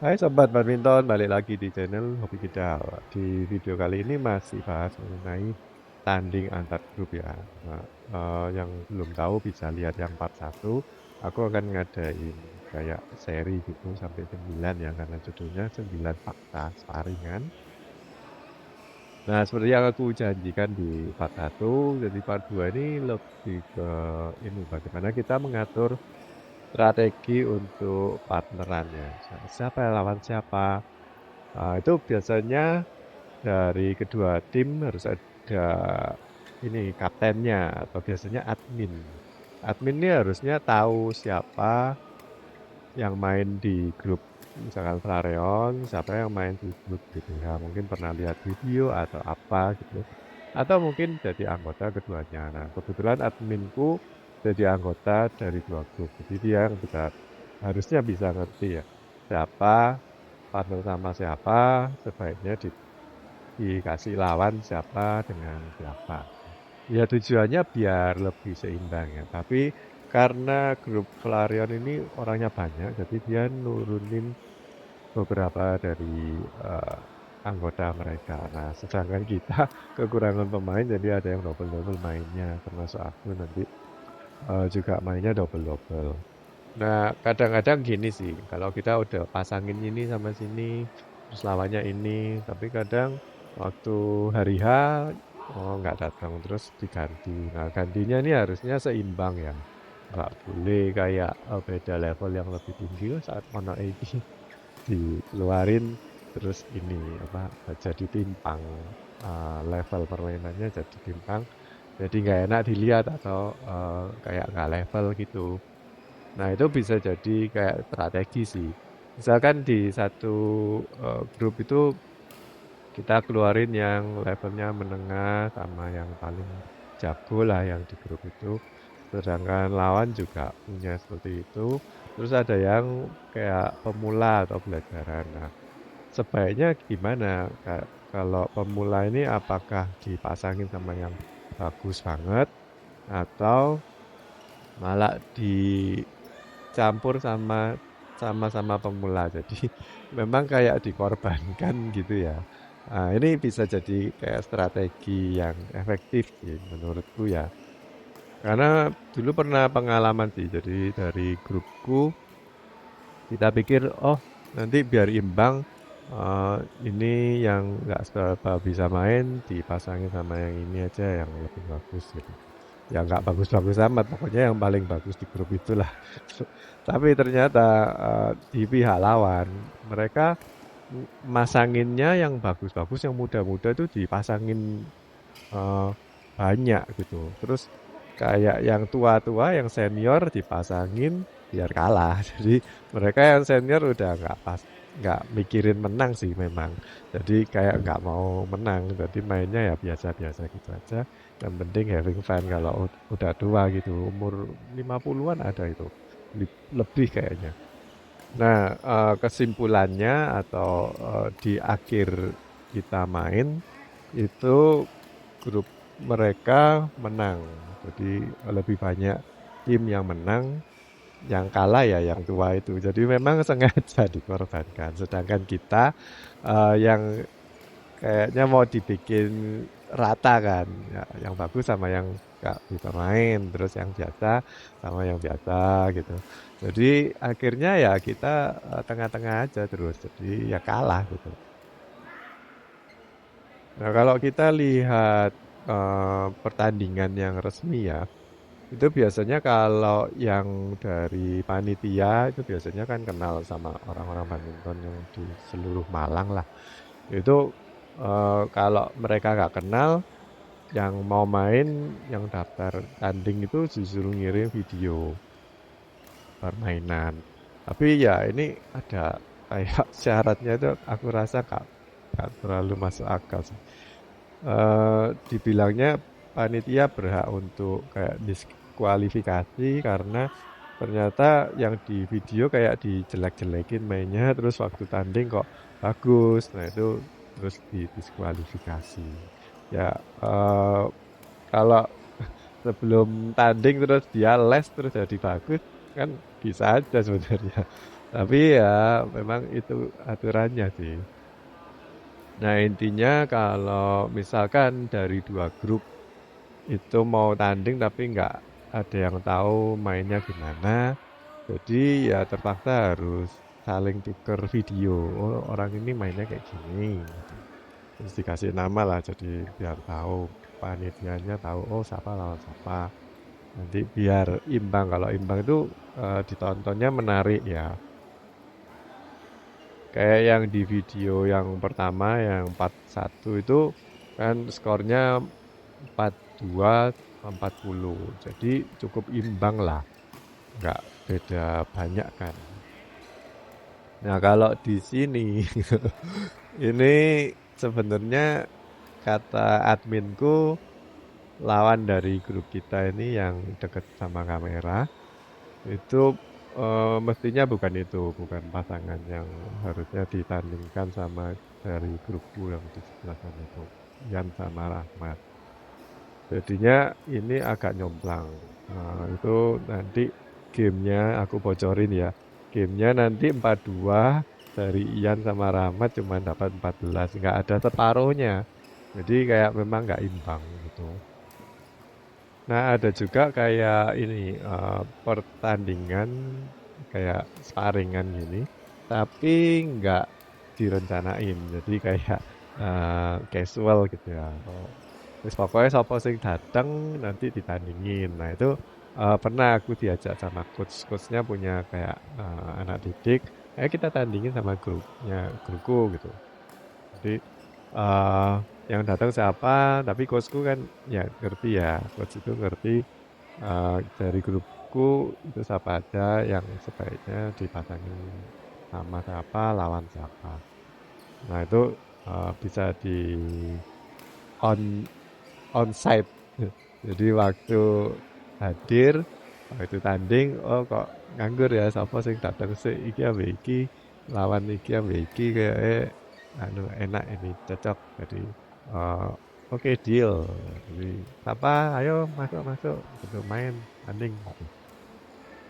Hai Sobat Badminton, balik lagi di channel Hobi Kidal. Di video kali ini masih bahas mengenai tanding antar grup ya. Nah, yang belum tahu bisa lihat yang part 1. Aku akan ngadain kayak seri gitu sampai 9 ya, karena judulnya 9 fakta sparingan. Nah, seperti yang aku janjikan di part 1, jadi part 2 ini lebih ke ini bagaimana kita mengatur strategi untuk partnerannya. Siapa yang lawan siapa. Itu biasanya dari kedua tim harus ada ini kaptennya atau biasanya admin. Admin ini harusnya tahu siapa yang main di grup misalkan Flareon, siapa yang main di grup gitu ya. Mungkin pernah lihat video atau apa gitu. Atau mungkin jadi anggota keduanya. Nah, kebetulan adminku jadi anggota dari dua grup. Jadi dia yang harusnya bisa ngerti ya siapa partner sama siapa, sebaiknya dikasih lawan siapa dengan siapa. Ya tujuannya biar lebih seimbang ya. Tapi karena grup Flareon ini orangnya banyak, jadi dia nurunin beberapa dari anggota mereka. Nah, sedangkan kita kekurangan pemain, jadi ada yang double-double mainnya, termasuk aku nanti juga mainnya double-double. Nah, kadang-kadang gini sih, kalau kita udah pasangin ini sama sini, terus lawannya ini, tapi kadang waktu hari H, oh nggak datang, terus diganti. Nah, gantinya ini harusnya seimbang ya. Nggak boleh kayak beda level yang lebih tinggi saat Ono ini dikeluarin, terus ini apa jadi timpang, level permainannya jadi timpang, jadi nggak enak dilihat atau kayak nggak level gitu. Nah, itu bisa jadi kayak strategi sih. Misalkan di satu grup itu kita keluarin yang levelnya menengah sama yang paling jago lah yang di grup itu. Sedangkan lawan juga punya seperti itu. Terus ada yang kayak pemula atau pelajaran. Nah, sebaiknya gimana? Kalau pemula ini apakah dipasangin sama yang bagus banget atau malah dicampur sama-sama pemula. Jadi memang kayak dikorbankan gitu ya. Nah, ini bisa jadi kayak strategi yang efektif sih menurutku ya. Karena dulu pernah pengalaman sih. Jadi dari grupku kita pikir, oh nanti biar imbang, eh, ini yang nggak seberapa bisa main dipasangin sama yang ini aja yang lebih bagus gitu. Ya nggak bagus-bagus amat, pokoknya yang paling bagus di grup itulah. Tapi ternyata di pihak lawan mereka masanginnya yang bagus-bagus, yang muda-muda itu dipasangin eh, banyak gitu. Terus kayak yang tua-tua, yang senior dipasangin biar kalah. Jadi mereka yang senior udah nggak pas, nggak mikirin menang sih memang. Jadi kayak nggak mau menang, jadi mainnya ya biasa-biasa gitu aja. Yang penting having fun kalau udah tua gitu, umur 50-an ada itu. Lebih kayaknya. Nah, kesimpulannya atau di akhir kita main itu grup mereka menang. Jadi lebih banyak tim yang menang, yang kalah ya yang tua itu. Jadi memang sengaja dikorbankan. Sedangkan kita yang kayaknya mau dibikin rata kan, ya, yang bagus sama yang nggak bisa main, terus yang biasa sama yang biasa gitu. Jadi akhirnya ya kita tengah-tengah aja terus, jadi ya kalah gitu. Nah, kalau kita lihat pertandingan yang resmi ya, itu biasanya kalau yang dari panitia itu biasanya kan kenal sama orang-orang badminton yang di seluruh Malang lah. Itu kalau mereka nggak kenal, yang mau main, yang daftar tanding itu disuruh ngirim video permainan. Tapi ya ini ada kayak syaratnya itu aku rasa nggak terlalu masuk akal sih. Dibilangnya panitia berhak untuk kayak diskualifikasi karena ternyata yang di video kayak dijelek-jelekin mainnya, terus waktu tanding kok bagus. Nah itu terus didiskualifikasi. Ya kalau sebelum tanding terus dia les terus jadi bagus kan bisa aja sebenarnya. Tapi ya memang itu aturannya sih. Nah intinya kalau misalkan dari 2 grup itu mau tanding tapi nggak ada yang tahu mainnya gimana, jadi ya terpaksa harus saling tuker video. Oh orang ini mainnya kayak gini, gitu. Terus dikasih nama lah, jadi biar tahu panitianya tahu oh siapa lawan siapa. Nanti biar imbang. Kalau imbang itu ditontonnya menarik ya. Kayak yang di video yang pertama yang 4-1 itu kan skornya 42 40. Jadi cukup imbang lah. Nggak beda banyak kan. Nah, kalau di sini ini sebenarnya kata adminku lawan dari grup kita ini yang deket sama kamera itu mestinya bukan itu, bukan pasangan yang harusnya ditandingkan sama dari grupku yang di sebelah sana itu, Yan sama Rahmat. Jadinya ini agak nyomplang. Nah, itu nanti gamenya aku bocorin ya. Gamenya nanti 4-2 dari Ian sama Rahmat cuma dapat 14, nggak ada separuhnya. Jadi kayak memang nggak imbang gitu. Nah, ada juga kayak ini pertandingan kayak sparingan gini, tapi nggak direncanain. Jadi kayak casual gitu ya. Terus pokoknya siapa sing datang nanti ditandingin. Nah, itu pernah aku diajak sama coachnya punya kayak anak didik, ayo kita tandingin sama grupku gitu. Jadi eh yang datang siapa, tapi coachku kan ya ngerti ya, coach itu ngerti dari grupku itu siapa aja yang sebaiknya dipasangin sama siapa, lawan siapa. Nah itu bisa di on onsite. Jadi waktu hadir, waktu tanding, oh kok nganggur ya, sapa sing datang sih, iki ambek iki, lawan iki ambek iki kayak anu enak ini cocok. Jadi eh, oke deal. Jadi apa, ayo masuk masuk, gitu main tanding.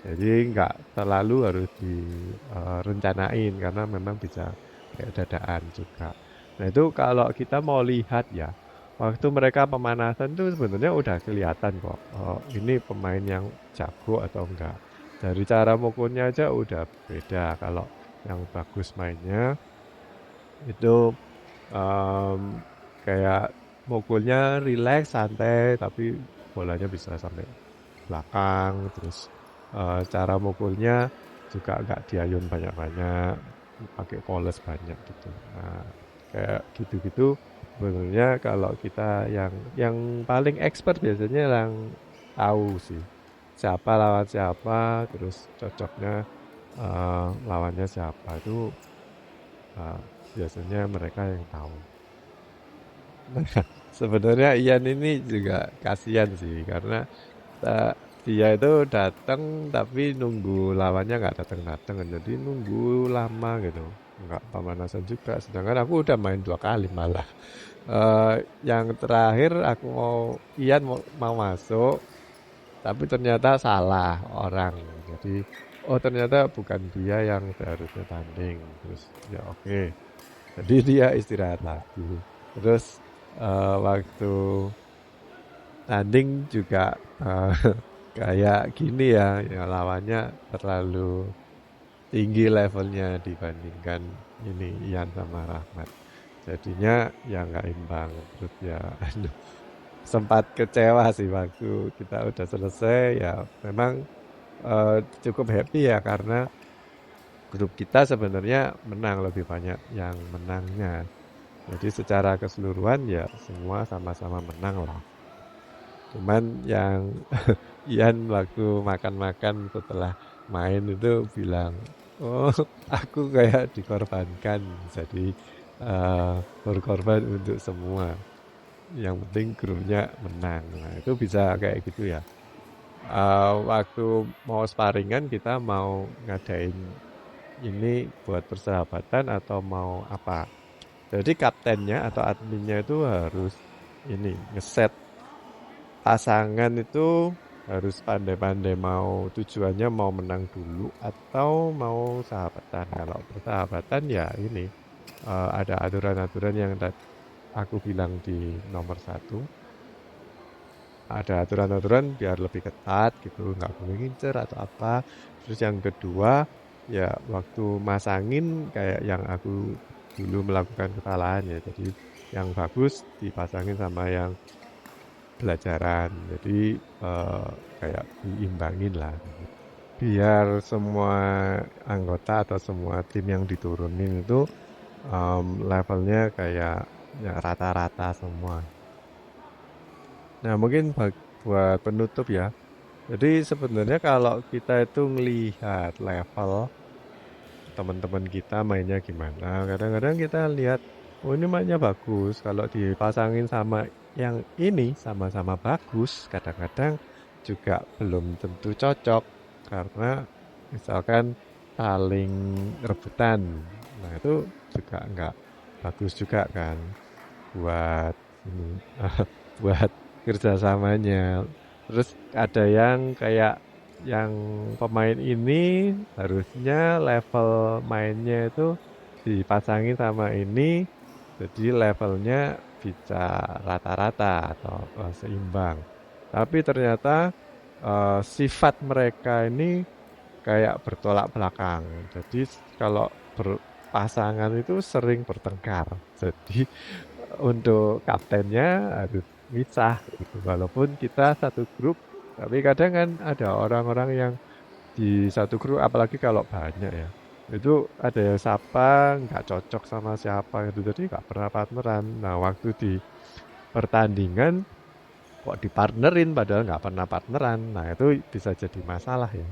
Jadi nggak terlalu harus direncanain karena memang bisa kayak dadaan juga. Nah itu kalau kita mau lihat ya, waktu mereka pemanasan tuh sebenarnya udah kelihatan kok. Oh, ini pemain yang jago atau enggak. Dari cara mukulnya aja udah beda. Kalau yang bagus mainnya itu em, kayak mukulnya rileks, santai, tapi bolanya bisa sampai belakang. Terus cara mukulnya juga nggak diayun banyak-banyak, pakai poles banyak gitu. Nah, kayak gitu-gitu sebenarnya kalau kita yang paling expert biasanya yang tahu sih siapa lawan siapa, terus cocoknya lawannya siapa itu eh, biasanya mereka yang tahu. Nah, sebenarnya Ian ini juga kasihan sih karena eh, dia itu datang tapi nunggu lawannya nggak datang-datang, jadi nunggu lama gitu, nggak pemanasan juga. Sedangkan aku udah main 2 kali malah. Yang terakhir aku Ian mau masuk, tapi ternyata salah orang. Jadi oh ternyata bukan dia yang seharusnya tanding. Terus ya oke. Jadi dia istirahat lagi. Terus waktu tanding juga kayak gini ya, ya lawannya terlalu tinggi levelnya dibandingkan ini Ian sama Rahmat. Jadinya ya nggak imbang. Terus ya aduh, sempat kecewa sih waktu kita udah selesai ya. Memang cukup happy ya karena grup kita sebenarnya menang, lebih banyak yang menangnya. Jadi secara keseluruhan ya semua sama-sama menang lah. Cuman yang Ian waktu makan-makan setelah main itu bilang, oh aku kayak dikorbankan, jadi berkorban untuk semua. Yang penting grupnya menang. Nah itu bisa kayak gitu ya. Waktu mau sparingan kita mau ngadain ini buat persahabatan atau mau apa. Jadi kaptennya atau adminnya itu harus ini ngeset pasangan itu harus pandai-pandai mau tujuannya mau menang dulu atau mau sahabatan. Kalau persahabatan ya ini ada aturan-aturan yang aku bilang di nomor satu, ada aturan-aturan biar lebih ketat gitu, nggak boleh ngincer atau apa. Terus yang kedua, ya waktu masangin kayak yang aku dulu melakukan kesalahan ya. Jadi yang bagus dipasangin sama yang pelajaran. Jadi kayak diimbangin lah. Biar semua anggota atau semua tim yang diturunin itu levelnya kayak ya rata-rata semua. Nah, mungkin buat penutup ya. Jadi sebenarnya kalau kita itu ngelihat level teman-teman kita mainnya gimana, kadang-kadang kita lihat, oh ini mainnya bagus. Kalau dipasangin sama yang ini sama-sama bagus, kadang-kadang juga belum tentu cocok karena misalkan saling rebutan. Nah, itu juga nggak bagus juga kan buat ini buat kerjasamanya. Terus ada yang kayak yang pemain ini harusnya level mainnya itu dipasangin sama ini, jadi levelnya bisa rata-rata atau seimbang. Tapi ternyata sifat mereka ini kayak bertolak belakang. Jadi kalau berpasangan itu sering bertengkar. Jadi untuk kaptennya harus misah gitu. Walaupun kita satu grup, tapi kadang kan ada orang-orang yang di satu grup, apalagi kalau banyak ya. Itu ada yang siapa nggak cocok sama siapa gitu, jadi nggak pernah partneran. Nah, waktu di pertandingan kok dipartnerin padahal nggak pernah partneran. Nah, itu bisa jadi masalah ya.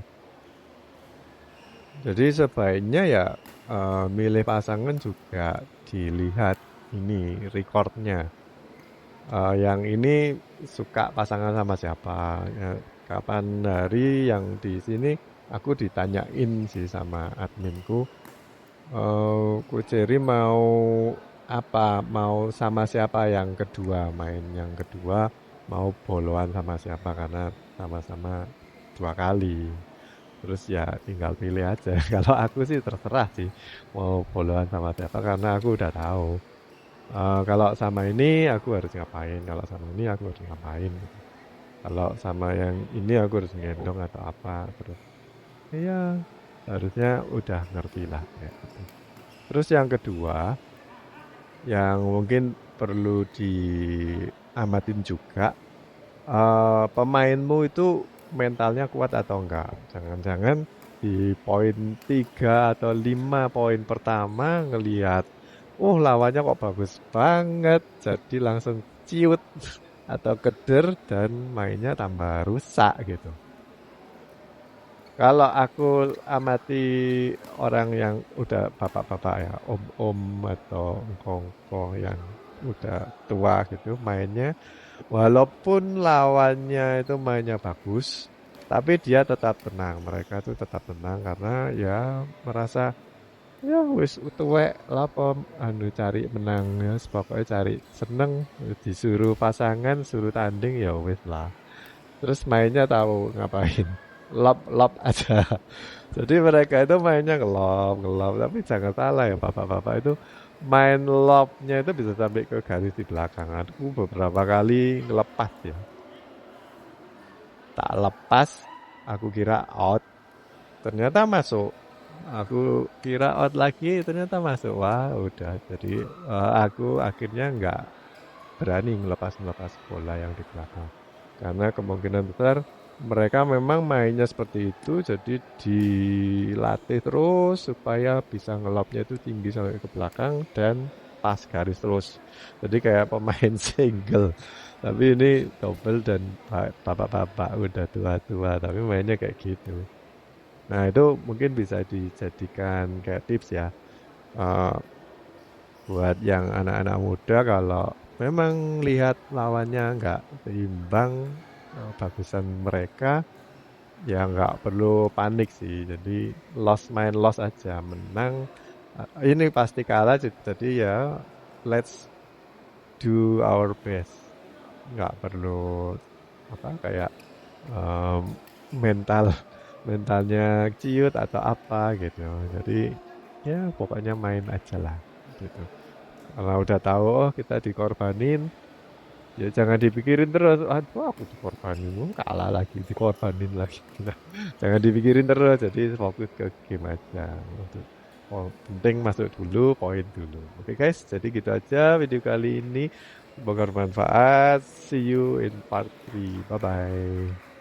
Jadi sebaiknya ya milih pasangan juga dilihat ini recordnya. Yang ini suka pasangan sama siapa? Ya, kapan hari yang di sini aku ditanyain sih sama adminku, Ku Cherry mau apa? Mau sama siapa yang kedua? Main yang kedua mau boloan sama siapa? Karena sama-sama 2 kali. Terus ya tinggal pilih aja. Kalau aku sih terserah sih mau boloan sama siapa karena aku udah tahu. Kalau sama ini aku harus ngapain, kalau sama ini aku harus ngapain. Kalau sama yang ini aku harus ngendong atau apa. Terus ya harusnya udah ngerti lah kayak gitu. Terus yang kedua, yang mungkin perlu diamatin juga, pemainmu itu mentalnya kuat atau enggak. Jangan-jangan di poin 3 atau 5 poin pertama ngelihat, oh lawannya kok bagus banget, jadi langsung ciut atau keder dan mainnya tambah rusak gitu. Kalau aku amati orang yang udah bapak-bapak ya, om-om atau engkong-engkong yang udah tua gitu mainnya, walaupun lawannya itu mainnya bagus, tapi dia tetap tenang. Mereka itu tetap tenang karena ya merasa ya wis tuwek lapo anu cari menang ya, pokoknya cari seneng, disuruh pasangan, suruh tanding ya wis lah. Terus mainnya tahu ngapain. Lop-lop aja. Jadi mereka itu mainnya ngelop, ngelop. Tapi jangan salah ya bapak-bapak itu main lobnya itu bisa sampai ke garis di belakang. Aku beberapa kali ngelepas ya. Tak lepas, aku kira out. Ternyata masuk. Aku kira out lagi, ternyata masuk. Wah, udah. Jadi aku akhirnya nggak berani ngelepas-ngelepas bola yang di belakang. Karena kemungkinan besar mereka memang mainnya seperti itu, jadi dilatih terus supaya bisa ngelopnya itu tinggi sampai ke belakang dan pas garis terus. Jadi kayak pemain single. Tapi ini double dan bapak-bapak udah tua-tua, tapi mainnya kayak gitu. Nah itu mungkin bisa dijadikan kayak tips ya. Eh, Buat yang anak-anak muda kalau memang lihat lawannya nggak seimbang bagusan mereka, ya nggak perlu panik sih. Jadi loss main loss aja, menang ini pasti kalah. Jadi ya let's do our best. Nggak perlu apa kayak mental mentalnya ciut atau apa gitu. Jadi ya pokoknya main aja lah gitu. Kalau udah tahu oh kita dikorbanin, ya jangan dipikirin terus, aduh aku dikorbanin, kalah lagi, dikorbanin lagi. Nah, jangan dipikirin terus, jadi fokus ke game aja. Untuk penting masuk dulu, poin dulu. Oke guys, jadi gitu aja video kali ini. Semoga bermanfaat. See you in part 3. Bye bye.